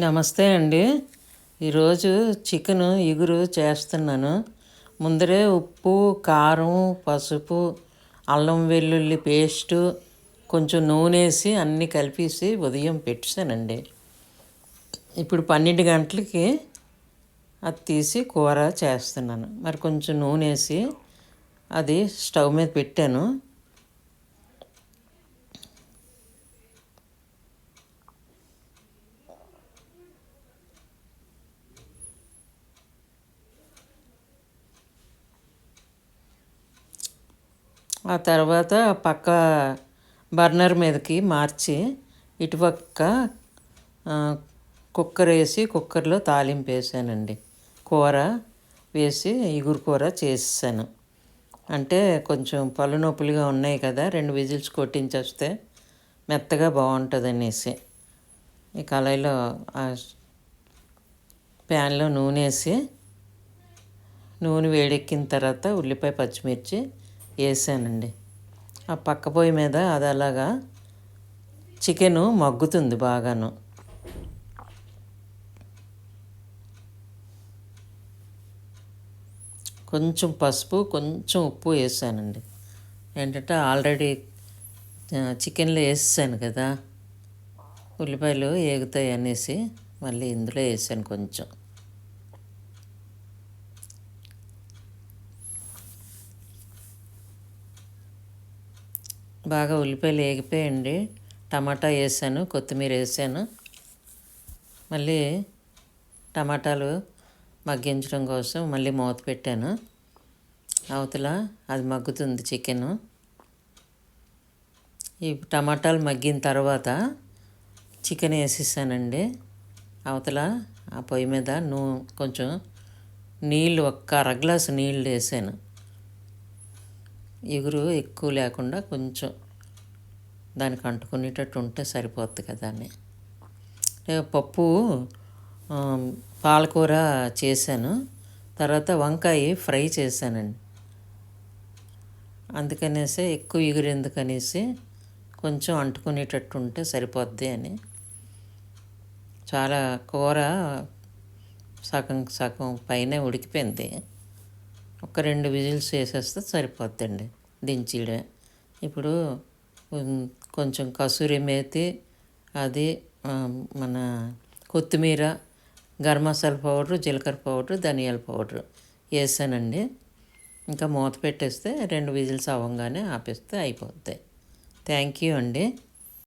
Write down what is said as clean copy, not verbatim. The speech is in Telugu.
నమస్తే అండి. ఈరోజు చికెను ఇగురు చేస్తున్నాను. ముందరే ఉప్పు, కారం, పసుపు, అల్లం వెల్లుల్లి పేస్టు, కొంచెం నూనె వేసి అన్నీ కలిపేసి ఉదయం పెట్టేశానండి. ఇప్పుడు 12 గంటలకి అది తీసి కూర చేస్తున్నాను. మరి కొంచెం నూనె వేసి అది స్టవ్ మీద పెట్టాను. ఆ తర్వాత పక్క బర్నర్ మీదకి మార్చి ఇటుపక్క కుక్కర్ వేసి కుక్కర్లో తాలింపు వేసానండి. కూర వేసి ఇగురు కూర చేసాను. అంటే కొంచెం పళ్ళు నొప్పులుగా ఉన్నాయి కదా, 2 విజిల్స్ కొట్టించేస్తే మెత్తగా బాగుంటుంది అనేసి ఈ కళాయిలో ప్యాన్లో నూనె వేసి నూనె వేడెక్కిన తర్వాత ఉల్లిపాయ పచ్చిమిర్చి వేసానండి. ఆ పక్క పొయ్యి మీద అది అలాగా చికెను మగ్గుతుంది బాగాను. కొంచెం పసుపు, కొంచెం ఉప్పు వేసానండి. ఏంటంటే ఆల్రెడీ చికెన్లో వేసాను కదా, ఉల్లిపాయలు ఏగుతాయి అనేసి మళ్ళీ ఇందులో వేసాను కొంచెం. బాగా ఉల్లిపాయలు ఏగిపోయండి. టమాటా వేసాను, కొత్తిమీర వేసాను. మళ్ళీ టమాటాలు మగ్గించడం కోసం మళ్ళీ మూత పెట్టాను. అవతల అది మగ్గుతుంది చికెను. ఈ టమాటాలు మగ్గిన తర్వాత చికెన్ వేసేసానండి. అవతల ఆ పొయ్యి మీద కొంచెం నీళ్ళు, ఒక్క అరగ్లాసు నీళ్ళు వేసాను. ఇగురు ఎక్కువ లేకుండా కొంచెం దానికి అంటుకునేటట్టు ఉంటే సరిపోద్ది కదా అని. పప్పు పాలకూర చేశాను. తర్వాత వంకాయ ఫ్రై చేశానండి. అందుకనేసి ఎక్కువ ఇగురు ఎందుకనేసి కొంచెం అంటుకునేటట్టు ఉంటే సరిపోద్ది అని. చాలా కూర సగం సగం పైనే ఉడికిపోయింది. ఒక 2 విజిల్స్ వేసేస్తే సరిపోద్దండి, దించేయడమే. ఇప్పుడు కొంచెం కసూరి మేతి, అది మన కొత్తిమీర, గరం మసాలా పౌడరు, జీలకర్ర పౌడరు, ధనియాల పౌడరు వేసానండి. ఇంకా మూత పెట్టేస్తే 2 విజిల్స్ అవ్వగానే ఆపేస్తే అయిపోద్ది. థ్యాంక్ యూ అండి.